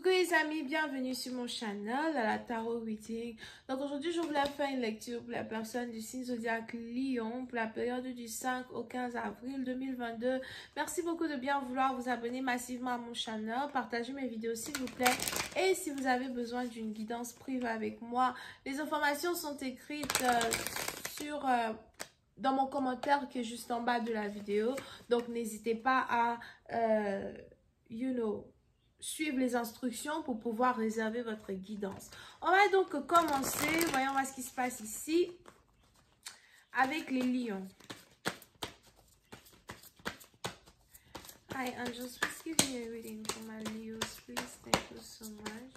Coucou les amis, bienvenue sur mon channel à la Tarot Reading. Donc aujourd'hui, je voulais faire une lecture pour la personne du signe zodiaque Lion pour la période du 5 au 15 avril 2022. Merci beaucoup de bien vouloir vous abonner massivement à mon channel, partagez mes vidéos s'il vous plaît. Et si vous avez besoin d'une guidance privée avec moi, les informations sont écrites dans mon commentaire qui est juste en bas de la vidéo. Donc n'hésitez pas à, suivre les instructions pour pouvoir réserver votre guidance. On va donc commencer. Voyons voir ce qui se passe ici avec les lions. Hi angels, please give me a reading for my Leos, please. Thank you so much.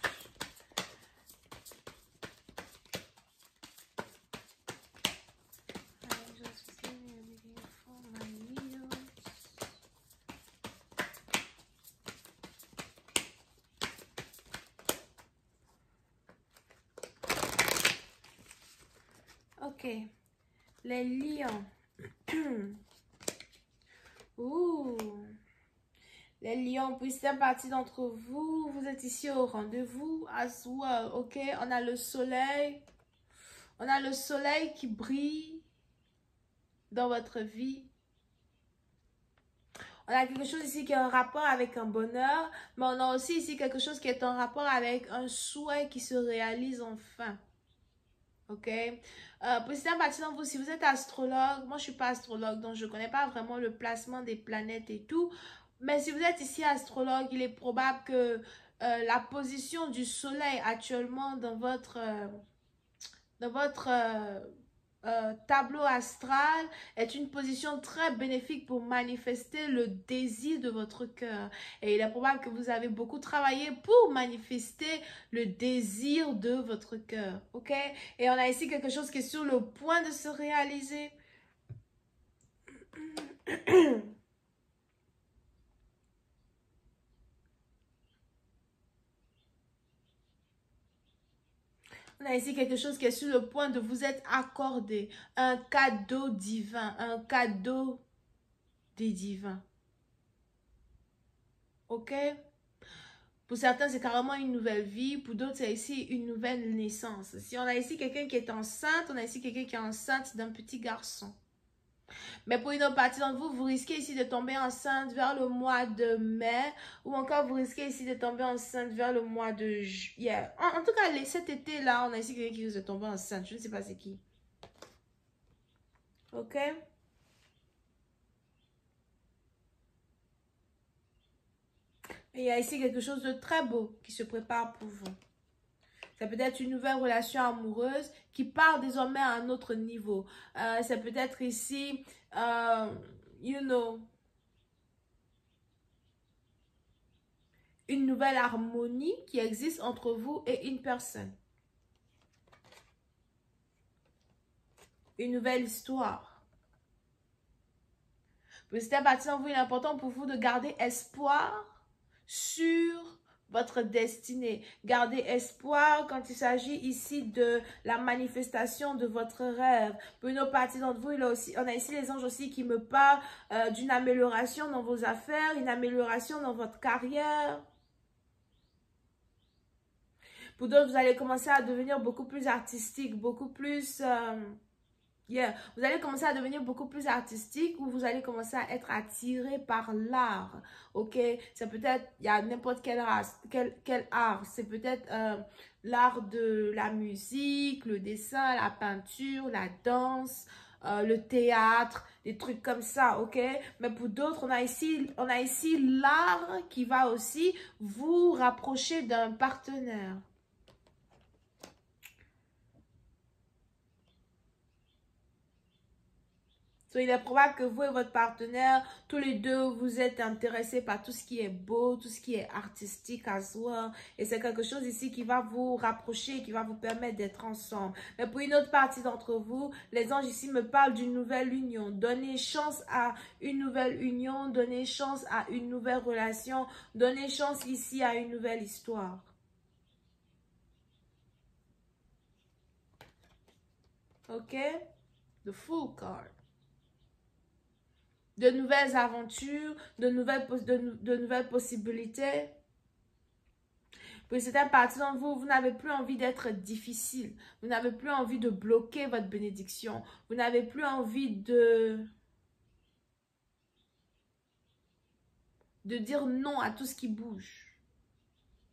Hi angels, please give me a reading for my Leos. Ok, les lions. Ouh. Les lions, puis c'est partie d'entre vous. Vous êtes ici au rendez-vous. As well. Ok, on a le soleil. On a le soleil qui brille dans votre vie. On a quelque chose ici qui est en rapport avec un bonheur. Mais on a aussi ici quelque chose qui est en rapport avec un souhait qui se réalise enfin. Ok, pour certaines parties d'entre vous, si vous êtes astrologue, moi je suis pas astrologue, donc je connais pas vraiment le placement des planètes et tout, mais si vous êtes ici astrologue, il est probable que la position du soleil actuellement dans votre tableau astral est une position très bénéfique pour manifester le désir de votre cœur. Et il est probable que vous avez beaucoup travaillé pour manifester le désir de votre cœur. Ok? Et on a ici quelque chose qui est sur le point de se réaliser. On a ici quelque chose qui est sur le point de vous être accordé. Un cadeau divin. Un cadeau des divins. Ok? Pour certains, c'est carrément une nouvelle vie. Pour d'autres, c'est ici une nouvelle naissance. Si on a ici quelqu'un qui est enceinte, on a ici quelqu'un qui est enceinte d'un petit garçon. Mais pour une autre partie d'entre vous, vous risquez ici de tomber enceinte vers le mois de mai. Ou encore, vous risquez ici de tomber enceinte vers le mois de juillet. En tout cas, cet été-là, on a ici quelqu'un qui risque de tomber enceinte. Je ne sais pas c'est qui. Ok? Et il y a ici quelque chose de très beau qui se prépare pour vous. Ça peut être une nouvelle relation amoureuse qui part désormais à un autre niveau. Ça peut être ici, une nouvelle harmonie qui existe entre vous et une personne. Une nouvelle histoire. Petit à petit, il est important pour vous de garder espoir sur votre destinée. Gardez espoir quand il s'agit ici de la manifestation de votre rêve. Pour une autre partie d'entre vous, on a ici les anges aussi qui me parlent d'une amélioration dans vos affaires, une amélioration dans votre carrière. Pour d'autres, vous allez commencer à devenir beaucoup plus artistique, beaucoup plus... Vous allez commencer à devenir beaucoup plus artistique ou vous allez commencer à être attiré par l'art, ok? Ça peut être, il y a n'importe quel art. C'est peut-être l'art de la musique, le dessin, la peinture, la danse, le théâtre, des trucs comme ça, ok? Mais pour d'autres, on a ici l'art qui va aussi vous rapprocher d'un partenaire. So, il est probable que vous et votre partenaire, tous les deux, vous êtes intéressés par tout ce qui est beau, tout ce qui est artistique à soi. Et c'est quelque chose ici qui va vous rapprocher, qui va vous permettre d'être ensemble. Mais pour une autre partie d'entre vous, les anges ici me parlent d'une nouvelle union. Donnez chance à une nouvelle union, donnez chance à une nouvelle relation, donnez chance ici à une nouvelle histoire. Ok? The Fool card. De nouvelles aventures, de nouvelles possibilités. Pour certaines parties d'entre vous, vous n'avez plus envie d'être difficile. Vous n'avez plus envie de bloquer votre bénédiction. Vous n'avez plus envie de dire non à tout ce qui bouge.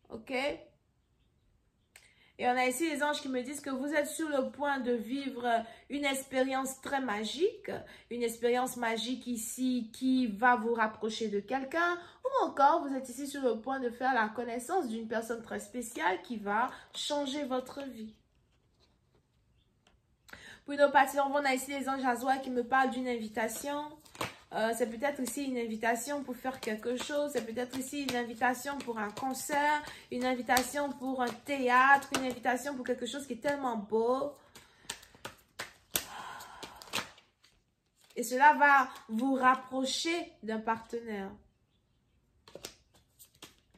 OK? Et on a ici les anges qui me disent que vous êtes sur le point de vivre une expérience très magique. Une expérience magique ici qui va vous rapprocher de quelqu'un. Ou encore, vous êtes ici sur le point de faire la connaissance d'une personne très spéciale qui va changer votre vie. Pour nos parties, on a ici les anges Azwa qui me parlent d'une invitation. C'est peut-être ici une invitation pour faire quelque chose. C'est peut-être ici une invitation pour un concert, une invitation pour un théâtre, une invitation pour quelque chose qui est tellement beau. Et cela va vous rapprocher d'un partenaire.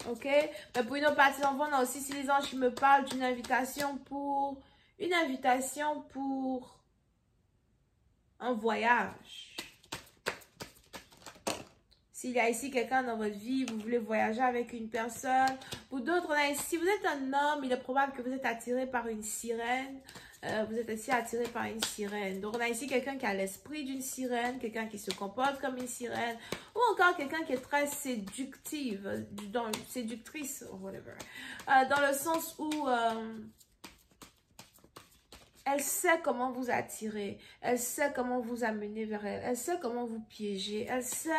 OK? Mais pour une autre partie d'enfant, on a aussi ici les anges qui me parlent d'une invitation pour... Une invitation pour un voyage. S'il y a ici quelqu'un dans votre vie, vous voulez voyager avec une personne. Pour d'autres, si vous êtes un homme, il est probable que vous êtes attiré par une sirène. Vous êtes aussi attiré par une sirène. Donc, on a ici quelqu'un qui a l'esprit d'une sirène, quelqu'un qui se comporte comme une sirène, ou encore quelqu'un qui est très séductive, séductrice, whatever. Dans le sens où... elle sait comment vous attirer. Elle sait comment vous amener vers elle. Elle sait comment vous piéger. Elle sait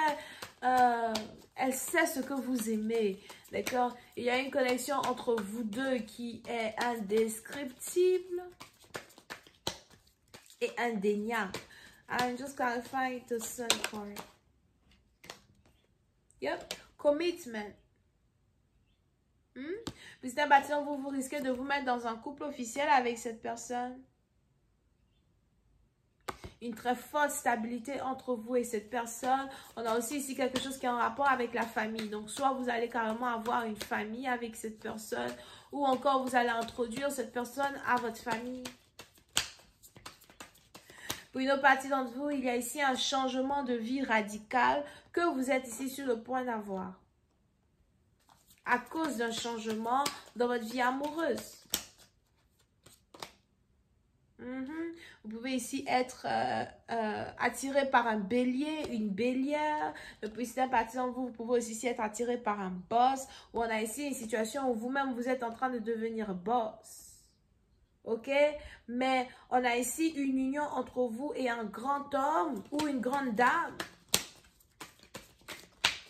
ce que vous aimez. D'accord? Il y a une connexion entre vous deux qui est indescriptible et indéniable. I'm just clarifying the sun card. Yep. Commitment. Puis c'est un bâtiment où vous risquez de vous mettre dans un couple officiel avec cette personne. Une très forte stabilité entre vous et cette personne. On a aussi ici quelque chose qui est en rapport avec la famille. Donc, soit vous allez carrément avoir une famille avec cette personne, ou encore vous allez introduire cette personne à votre famille. Pour une autre partie d'entre vous, il y a ici un changement de vie radical que vous êtes ici sur le point d'avoir. À cause d'un changement dans votre vie amoureuse. Vous pouvez ici être attiré par un bélier, une bélière. Puis si partie d'entre vous, vous pouvez aussi être attiré par un boss. Ou on a ici une situation où vous-même, vous êtes en train de devenir boss. OK? Mais on a ici une union entre vous et un grand homme ou une grande dame.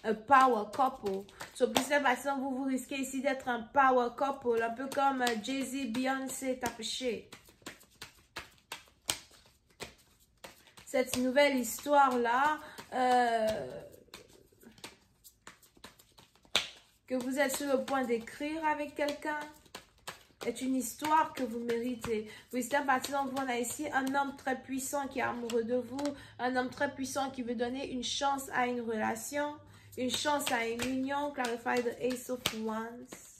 Un power couple. So, plus partie d'entre vous, vous risquez ici d'être un power couple. Un peu comme Jay-Z, Beyoncé, Tapché. Cette nouvelle histoire-là, que vous êtes sur le point d'écrire avec quelqu'un, est une histoire que vous méritez. Oui, c'est un parti d'entre vous, on a ici un homme très puissant qui est amoureux de vous, un homme très puissant qui veut donner une chance à une relation, une chance à une union. Clarify the Ace of Wands.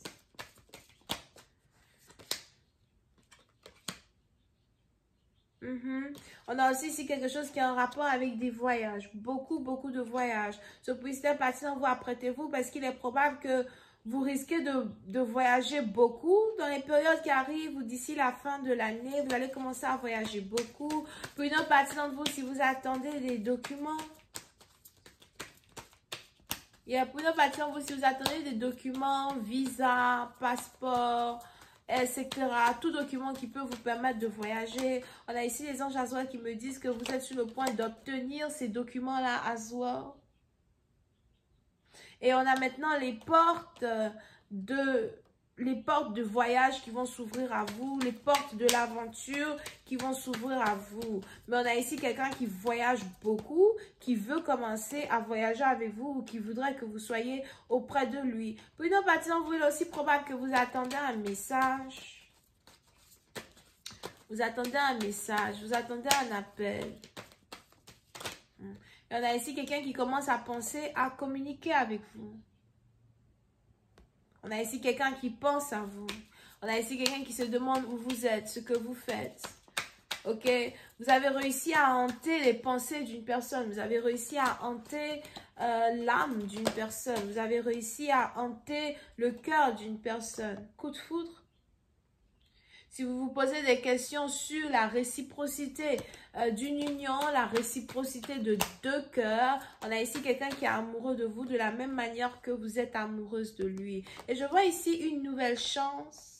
On a aussi ici quelque chose qui a un rapport avec des voyages. Beaucoup de voyages. Ce puissant parti d'entre vous, apprêtez-vous parce qu'il est probable que vous risquez de voyager beaucoup dans les périodes qui arrivent ou d'ici la fin de l'année. Vous allez commencer à voyager beaucoup. Pour une autre partie d'entre vous, si vous attendez des documents. Pour une autre partie d'entre vous, si vous attendez des documents, visa, passeport, etc. Tout document qui peut vous permettre de voyager. On a ici les anges Azwa qui me disent que vous êtes sur le point d'obtenir ces documents-là Azwa. Et on a maintenant les portes de voyage qui vont s'ouvrir à vous, les portes de l'aventure qui vont s'ouvrir à vous. Mais on a ici quelqu'un qui voyage beaucoup, qui veut commencer à voyager avec vous ou qui voudrait que vous soyez auprès de lui. Pour une autre partie d'entre vous, il est aussi probable que vous attendez un message. Vous attendez un message, vous attendez un appel. Et on a ici quelqu'un qui commence à penser à communiquer avec vous. On a ici quelqu'un qui pense à vous. On a ici quelqu'un qui se demande où vous êtes, ce que vous faites. Ok, vous avez réussi à hanter les pensées d'une personne. Vous avez réussi à hanter l'âme d'une personne. Vous avez réussi à hanter le cœur d'une personne. Coup de foudre. Si vous vous posez des questions sur la réciprocité d'une union, la réciprocité de deux cœurs, on a ici quelqu'un qui est amoureux de vous de la même manière que vous êtes amoureuse de lui. Et je vois ici une nouvelle chance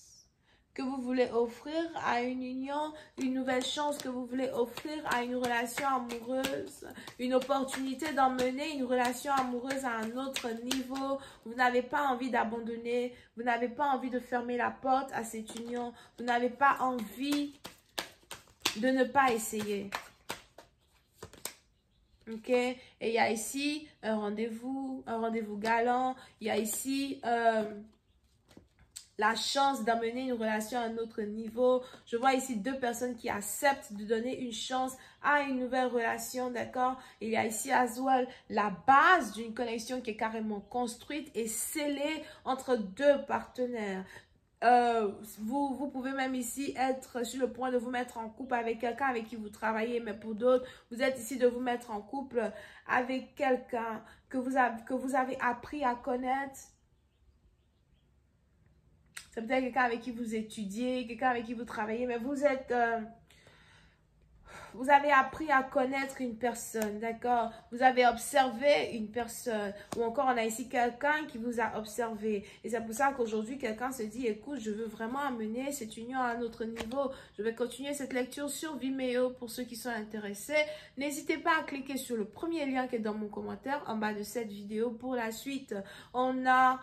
que vous voulez offrir à une union, une nouvelle chance que vous voulez offrir à une relation amoureuse, une opportunité d'emmener une relation amoureuse à un autre niveau. Vous n'avez pas envie d'abandonner, vous n'avez pas envie de fermer la porte à cette union, vous n'avez pas envie de ne pas essayer. Ok, et il y a ici un rendez-vous galant, il y a ici la chance d'amener une relation à un autre niveau. Je vois ici deux personnes qui acceptent de donner une chance à une nouvelle relation, d'accord? Il y a ici as well la base d'une connexion qui est carrément construite et scellée entre deux partenaires. Vous pouvez même ici être sur le point de vous mettre en couple avec quelqu'un avec qui vous travaillez, mais pour d'autres, vous êtes ici de vous mettre en couple avec quelqu'un que vous avez appris à connaître. C'est peut-être quelqu'un avec qui vous étudiez, quelqu'un avec qui vous travaillez, mais vous avez appris à connaître une personne, d'accord? Vous avez observé une personne, ou encore on a ici quelqu'un qui vous a observé. Et c'est pour ça qu'aujourd'hui, quelqu'un se dit, écoute, je veux vraiment amener cette union à un autre niveau. Je vais continuer cette lecture sur Vimeo pour ceux qui sont intéressés. N'hésitez pas à cliquer sur le premier lien qui est dans mon commentaire en bas de cette vidéo. Pour la suite, on a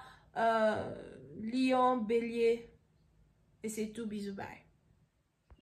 Lion, Bélier, et c'est tout. Bisous, bye.